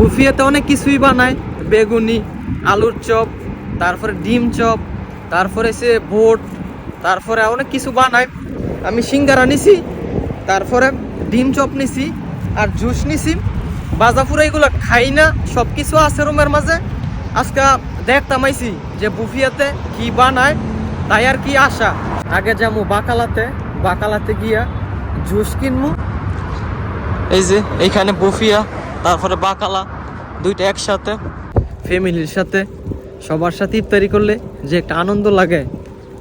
বুফিয়াতে অনেক কিছুই বানায়, বেগুনি, আলুর চপ, তারপরে ডিম চপ, তারপরে সে বোট, তারপরে অনেক কিছু বানায়। আমি সিঙ্গারা নিছি, তারপরে ডিম চপ নিছি আর জুস নিছি। বাজাপুরা এগুলো খাই না, সব কিছু আছে রুমের মাঝে। আজকে দেখতাম আইছি যে বুফিয়াতে কি বানায়, তাই আর কি আশা। আগে যাবো বাকালাতে গিয়া জুস কিনবো। এই যে এইখানে বুফিয়া, তারপরে বাকালা, দুইটা একসাথে ফ্যামিলির সাথে সবার সাথে ইফতারি করলে যে একটা আনন্দ লাগে,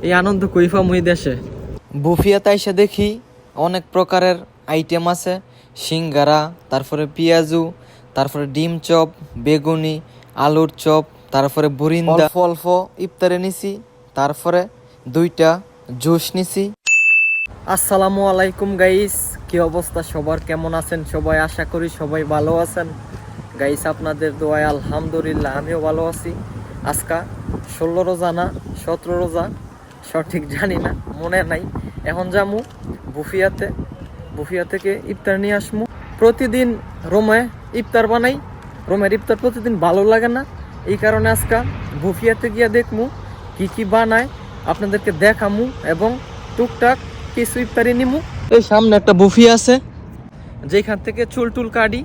এই আনন্দ কইফাম এই দেশে। বুফিয়াতে এসে দেখি অনেক প্রকারের আইটেম আছে, সিঙ্গারা, তারপরে পেঁয়াজু, তারপরে ডিম চপ, বেগুনি, আলুর চপ, তারপরে বুরিন্দা, অল্প অল্প ইফতারে নিছি, তারপরে দুইটা জুস নিছি। আসসালামু আলাইকুম গাইস, কি অবস্থা সবার, কেমন আছেন সবাই? আশা করি সবাই ভালো আছেন গাইস। আপনাদের দোয়ায় আলহামদুলিল্লাহ আমিও ভালো আছি। আজকা 16 রোজা না 17 রোজা সঠিক জানি না, মনে নাই। এখন যামু বুফিয়া থেকে ইফতার নিয়ে আসমু। প্রতিদিন রোমে ইফতার বানাই, রোমের ইফতার প্রতিদিন ভালো লাগে না, এই কারণে আজকা বুফিয়াতে গিয়া দেখমু কি কি বানায়, আপনাদেরকে দেখামু এবং টুকটাক কিছু ইফতারি নিমু। এই সামনে একটা বুফি আছে, যেখান থেকে চুল টুল কাটি,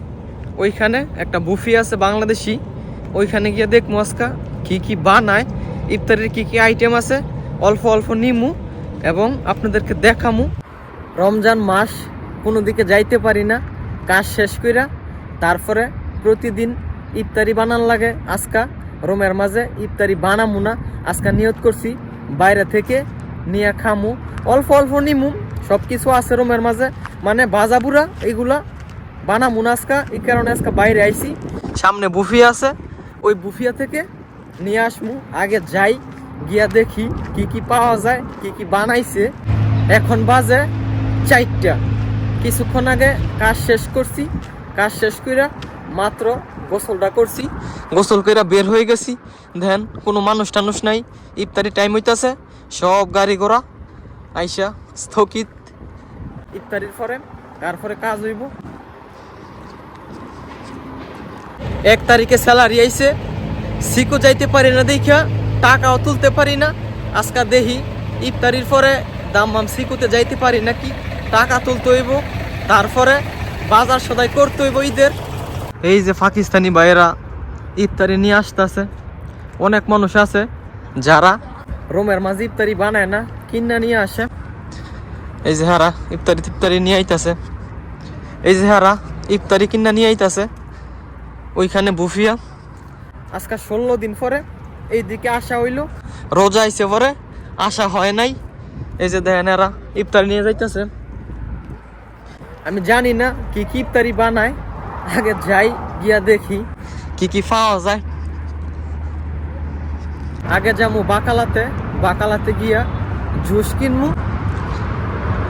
ওইখানে একটা বুফি আছে বাংলাদেশি, ওইখানে গিয়ে দেখমু আজকা কি কি বানায়, ইফতারির কি কি আইটেম আছে, অল্প অল্প নিমু এবং আপনাদেরকে দেখামু। রমজান মাস, কোনো দিকে যাইতে পারি না, কাজ শেষ কইরা তারপরে প্রতিদিন ইফতারি বানান লাগে। আজকা রোমের মাঝে ইফতারি বানামু না, আজকা নিয়ত করছি বাইরে থেকে নিয়ে খামু, অল্প অল্প নিমু। সব কিছু আছে রোমের মাঝে, মানে ভাজা বুড়া এইগুলা বানামু না আজকা, এই কারণে আজকা বাইরে আইছি। সামনে বুফিয়া আছে, ওই বুফিয়া থেকে নিয়ে আসমু। আগে যাই, গিয়া দেখি কি কি পাওয়া যায়, কি কি বানাইছে। এখন বাজে 4টা, কিছুক্ষণ আগে কাজ শেষ করছি, কাজ শেষ কইরা মাত্র গোসলটা করছি, গোসল কইরা বের হয়ে গেছি। দেখেন কোনো মানুষ টানুষ নাই, ইফতারি টাইম হইতাছে, সব গাড়ি ঘোড়া আইসা স্থগিত। ইফতারির পরে তারপরে কাজ হইব। 1 তারিখে স্যালারি আইছে, সিকো যাইতে পারি না দেখা, টাকাও তুলতে পারি না। আজকা দেখি ইফতারির পরে দাম সিকুতে যাইতে পারি নাকি, টাকা তুলতে হইব, তারপরে বাজার সদাই করতে হইব ঈদের। এই যে পাকিস্তানি ভাইয়েরা ইফতারি নিয়ে আসতেছে, অনেক মানুষ আছে যারা রোমের মাঝে ইফতারি বানায় না, কিনা নিয়ে আসে। এই যে হারা ইফতারি নিয়ে আইতাছে, এই যে হারা ইফতারি কিনা নিয়ে আইতাছে। ওইখানে বুফিয়া। আজকে 16 দিন পরে এইদিকে আসা হইল, রোজা আইসে পরে আসা হয় নাই। এই যে দেখেন এরা ইফতারি নিয়ে যাইতেছে। আমি জানি না কি কি ইফতারি বানায়, আগে যাই গিয়া দেখি কি কি পাওয়া যায়। আগে যাবো বাকালাতে গিয়া জুস কিনবো।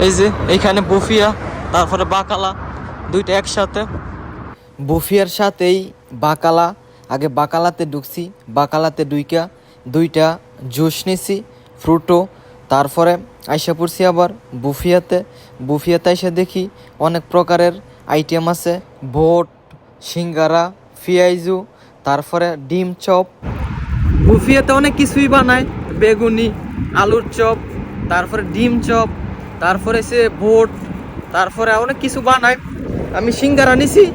এই যে এইখানে বুফিয়া, তারপরে বাকালা, দুইটা একসাথে। বুফিয়ার সাথেই বাকালা। আগে বাকালাতে ঢুকছি, বাকালাতে দুইটা জুস নিছি, ফ্রুটো। তারপরে আইসা পড়ছি আবার বুফিয়াতে এসে দেখি অনেক প্রকারের আইটেম আছে, বোট, সিঙ্গারা, পেঁয়াজু, তারপরে ডিম চপ। বুফিয়াতে অনেক কিছুই বানায়, বেগুনি, আলুর চপ, তারপরে ডিম চপ, তারপরে সে বোট, তারপরে অনেক কিছু বানায়। আমি সিঙ্গারা নিছি,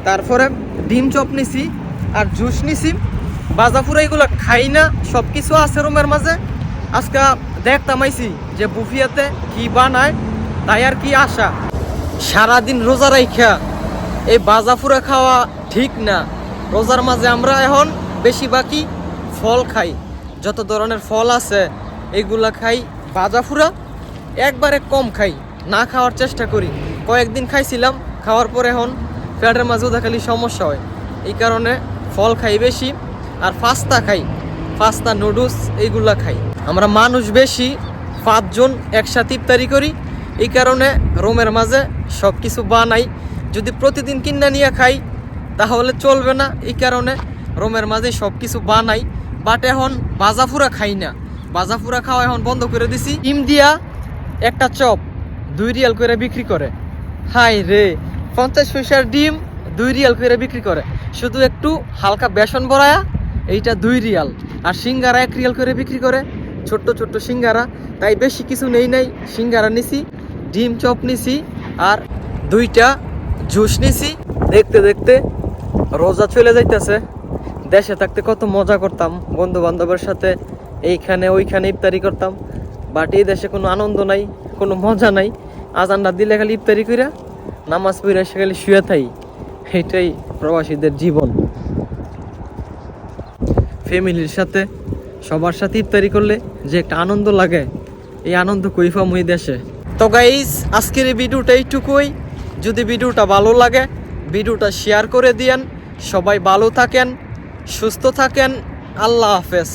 তারপরে ডিম চপ নিছি আর জুস নিছি। বাজাপুরা এগুলো খাই না, সব কিছু আছে রুমের মাঝে। আজকে দেখতাম আইছি যে বুফিয়াতে কি বানায়, তাই আর কি আশা। সারাদিন রোজা রাইখা এই বাজাপুরা খাওয়া ঠিক না। রোজার মাঝে আমরা এখন বেশিরভাগই ফল খাই, যত ধরনের ফল আছে এগুলা খাই। বাজাপুরা একবারে কম খাই, না খাওয়ার চেষ্টা করি। কয়েকদিন খাইছিলাম, খাওয়ার পরে এখন পেটের মাঝে খালি সমস্যা হয়, এই কারণে ফল খাই বেশি। আর পাস্তা নুডলস এইগুলা খাই। আমরা মানুষ বেশি, 5 জন একসাথে ইফতারি করি, এই কারণে রোমের মাঝে সব কিছু বানাই। যদি প্রতিদিন কিনা নিয়ে খাই তাহলে চলবে না, এই কারণে রোমের মাঝে সব কিছু বানাই। বাট এখন বাজাপুরা খাই না, বাজাপুরা খাওয়া এখন বন্ধ করে দিছি। ডিম দিয়া একটা চপ 2 রিয়াল করে বিক্রি করে। হাই রে, 50 পয়সার ডিম 2 রিয়াল করে বিক্রি করে। শুধু একটু হালকা বেসন ভরায়া এইটা 2 রিয়াল। আর সিঙ্গারা 1 রিয়াল করে বিক্রি করে, ছোট্ট ছোট্ট সিঙ্গারা। তাই বেশি কিছু নেই নাই, সিঙ্গারা নিছি, ডিম চপ নিছি আর 2টা জুস নিছি। দেখতে দেখতে রোজা চলে যাইতেছে। দেশে থাকতে কত মজা করতাম বন্ধু বান্ধবের সাথে, এইখানে ওইখানে ইফতারি করতাম। বাট এই দেশে কোনো আনন্দ নাই, কোনো মজা নাই। আজানটা দিলে খালি ইফতারি কইরা নামাজ পড়ে এসে খালি শুয়ে থাই। এটাই প্রবাসীদের জীবন। ফ্যামিলির সাথে সবার সাথে ইফতারি করলে যে একটা আনন্দ লাগে, এই আনন্দ কই পাম ওই দেশে। তো গাইস, আজকের এই ভিডিওটা এইটুকুই। যদি ভিডিওটা ভালো লাগে ভিডিওটা শেয়ার করে দিয়েন। সবাই ভালো থাকেন, সুস্থ থাকেন। আল্লাহ হাফেজ।